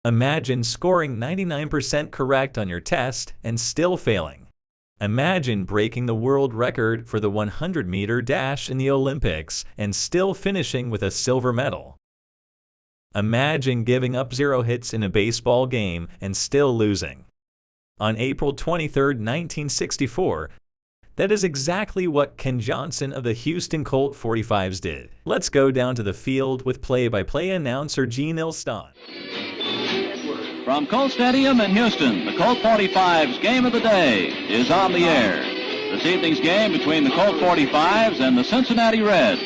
Imagine scoring 99% correct on your test and still failing. Imagine breaking the world record for the 100-meter dash in the Olympics and still finishing with a silver medal. Imagine giving up 0 hits in a baseball game and still losing. On April 23, 1964, that is exactly what Ken Johnson of the Houston Colt 45s did. Let's go down to the field with play-by-play announcer Gene Ilston. From Colt Stadium in Houston, the Colt 45's Game of the Day is on the air. This evening's game between the Colt 45s and the Cincinnati Reds.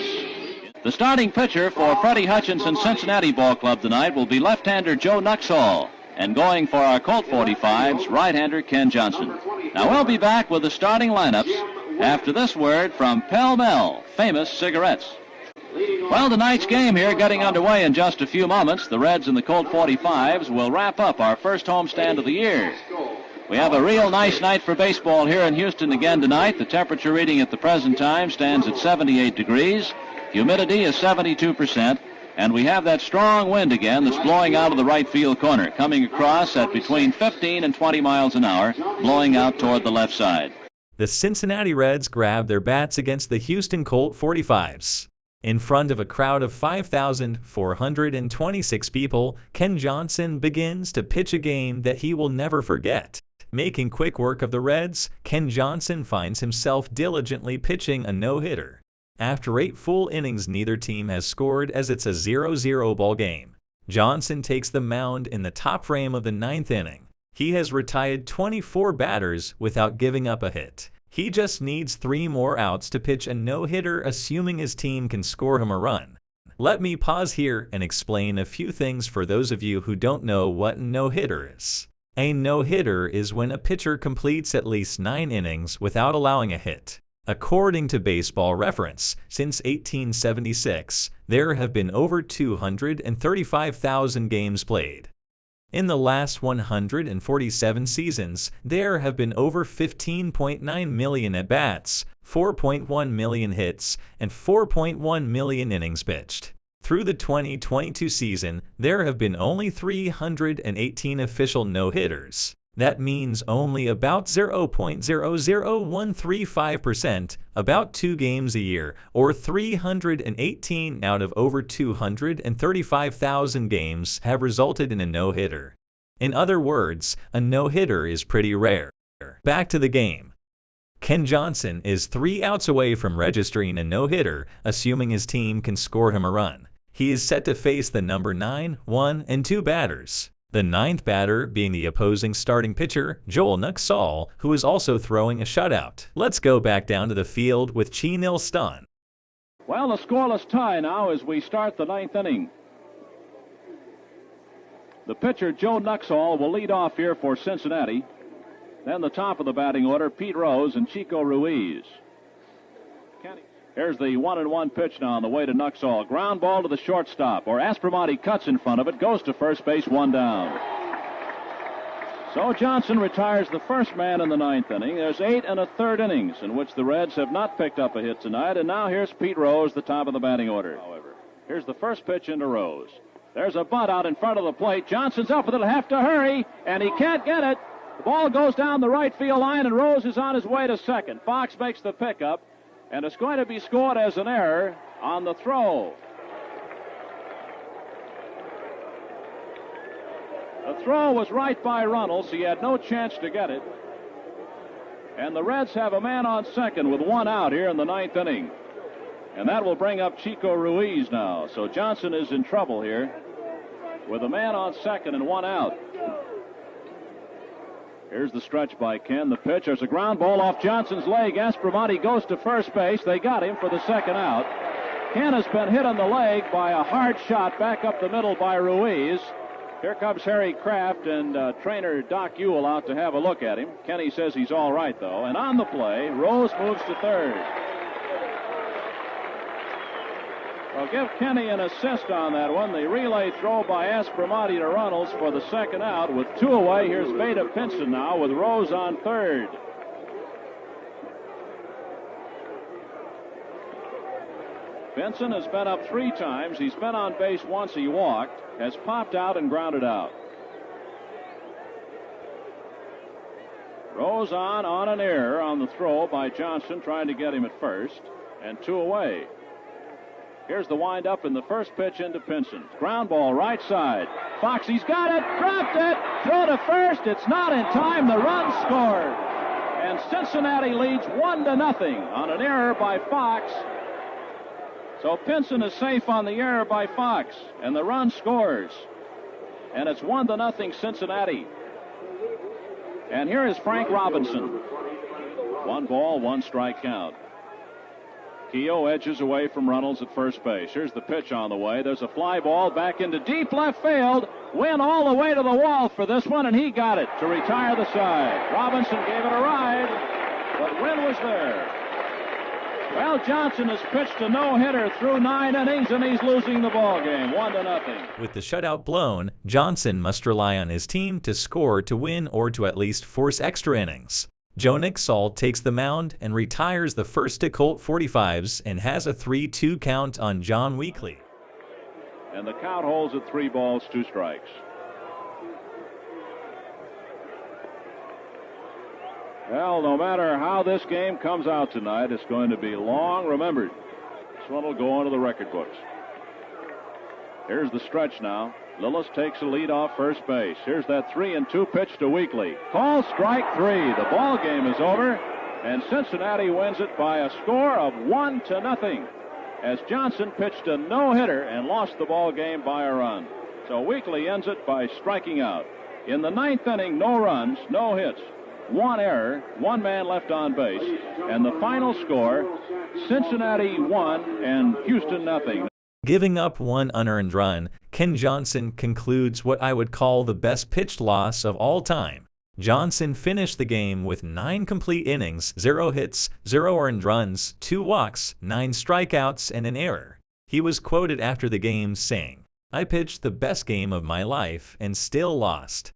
The starting pitcher for Freddie Hutchinson's Cincinnati Ball Club tonight will be left-hander Joe Nuxhall, and going for our Colt 45s, right-hander Ken Johnson. Now we'll be back with the starting lineups after this word from Pell Mell, famous cigarettes. Well, tonight's game here getting underway in just a few moments. The Reds and the Colt 45s will wrap up our first homestand of the year. We have a real nice night for baseball here in Houston again tonight. The temperature reading at the present time stands at 78 degrees. Humidity is 72%. And we have that strong wind again that's blowing out of the right field corner, coming across at between 15 and 20 miles an hour, blowing out toward the left side. The Cincinnati Reds grab their bats against the Houston Colt 45s. In front of a crowd of 5,426 people, Ken Johnson begins to pitch a game that he will never forget. Making quick work of the Reds, Ken Johnson finds himself diligently pitching a no-hitter. After 8 full innings, neither team has scored as it's a 0-0 ball game. Johnson takes the mound in the top frame of the 9th inning. He has retired 24 batters without giving up a hit. He just needs 3 more outs to pitch a no-hitter, assuming his team can score him a run. Let me pause here and explain a few things for those of you who don't know what a no-hitter is. A no-hitter is when a pitcher completes at least 9 innings without allowing a hit. According to Baseball Reference, since 1876, there have been over 235,000 games played. In the last 147 seasons, there have been over 15.9 million at-bats, 4.1 million hits, and 4.1 million innings pitched. Through the 2022 season, there have been only 318 official no-hitters. That means only about 0.00135%, about 2 games a year, or 318 out of over 235,000 games have resulted in a no-hitter. In other words, a no-hitter is pretty rare. Back to the game. Ken Johnson is 3 outs away from registering a no-hitter, assuming his team can score him a run. He is set to face the number 9, 1, and 2 batters. The 9th batter being the opposing starting pitcher, Joel Nuxhall, who is also throwing a shutout. Let's go back down to the field with Gene Ilston. Well, a scoreless tie now as we start the 9th inning. The pitcher, Joe Nuxhall, will lead off here for Cincinnati. Then the top of the batting order, Pete Rose and Chico Ruiz. Here's the 1-1 pitch now on the way to Nuxhall. Ground ball to the shortstop, or Aspromonte cuts in front of it, goes to first base, 1 down. So Johnson retires the first man in the 9th inning. There's 8 1/3 innings in which the Reds have not picked up a hit tonight, and now here's Pete Rose, the top of the batting order. However, here's the first pitch into Rose. There's a bunt out in front of the plate. Johnson's up, but it'll have to hurry, and he can't get it. The ball goes down the right field line, and Rose is on his way to second. Fox makes the pickup. And it's going to be scored as an error on the throw. The throw was right by Runnels. He had no chance to get it. And the Reds have a man on second with 1 out here in the 9th inning. And that will bring up Chico Ruiz now. So Johnson is in trouble here with a man on second and 1 out. Here's the stretch by Ken. The pitch. There's a ground ball off Johnson's leg. Aspromonte goes to first base. They got him for the second out. Ken has been hit on the leg by a hard shot back up the middle by Ruiz. Here comes Harry Kraft and trainer Doc Ewell out to have a look at him. Kenny says he's all right, though. And on the play, Rose moves to third. Well, give Kenny an assist on that one. The relay throw by Aspromonte to Runnels for the second out. With 2 away, here's Vada Pinson now with Rose on third. Pinson has been up 3 times. He's been on base once. He walked, has popped out and grounded out. Throws on an error on the throw by Johnson, trying to get him at first, and 2 away. Here's the windup in the first pitch into Pinson. Ground ball right side. Foxy's got it, dropped it, throw to first. It's not in time. The run scored. And Cincinnati leads 1-0 on an error by Fox. So Pinson is safe on the error by Fox, and the run scores. And it's 1-0 Cincinnati. And here is Frank Robinson. 1 ball, 1 strike count. Keogh edges away from Runnels at first base. Here's the pitch on the way. There's a fly ball back into deep left field. Wynn all the way to the wall for this one, and he got it to retire the side. Robinson gave it a ride, but Wynn was there. Well, Johnson has pitched a no-hitter through 9 innings, and he's losing the ball game, 1-0. With the shutout blown, Johnson must rely on his team to score to win or to at least force extra innings. Joe Axell takes the mound and retires the first to Colt 45s and has a 3-2 count on John Weekly. And the count holds at 3 balls, 2 strikes. Well, no matter how this game comes out tonight, it's going to be long remembered. This one will go into the record books. Here's the stretch now. Lillis takes a lead off first base. Here's that 3-2 pitch to Weekly. Call strike 3. The ball game is over, and Cincinnati wins it by a score of 1-0. As Johnson pitched a no-hitter and lost the ball game by a run. So Weekly ends it by striking out. In the 9th inning, no runs, no hits, 1 error, 1 man left on base, and the final score, Cincinnati 1 and Houston 0. Giving up 1 unearned run, Ken Johnson concludes what I would call the best pitched loss of all time. Johnson finished the game with 9 complete innings, 0 hits, 0 earned runs, 2 walks, 9 strikeouts, and an error. He was quoted after the game saying, "I pitched the best game of my life and still lost."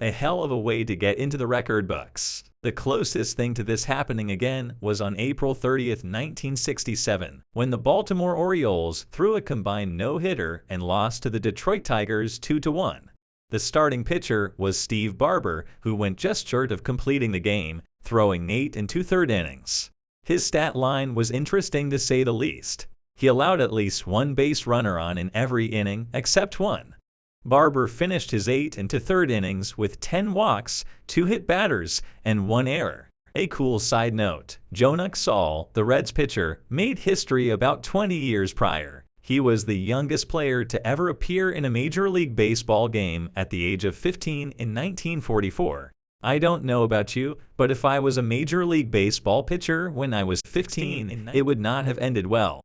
A hell of a way to get into the record books. The closest thing to this happening again was on April 30th, 1967, when the Baltimore Orioles threw a combined no-hitter and lost to the Detroit Tigers 2-1. The starting pitcher was Steve Barber, who went just short of completing the game, throwing 8 2/3 innings. His stat line was interesting to say the least. He allowed at least 1 base runner on in every inning except 1. Barber finished his 8 2/3 innings with 10 walks, 2 hit batters, and 1 error. A cool side note, Joe Axell, the Reds pitcher, made history about 20 years prior. He was the youngest player to ever appear in a Major League Baseball game at the age of 15 in 1944. I don't know about you, but if I was a Major League Baseball pitcher when I was 15, it would not have ended well.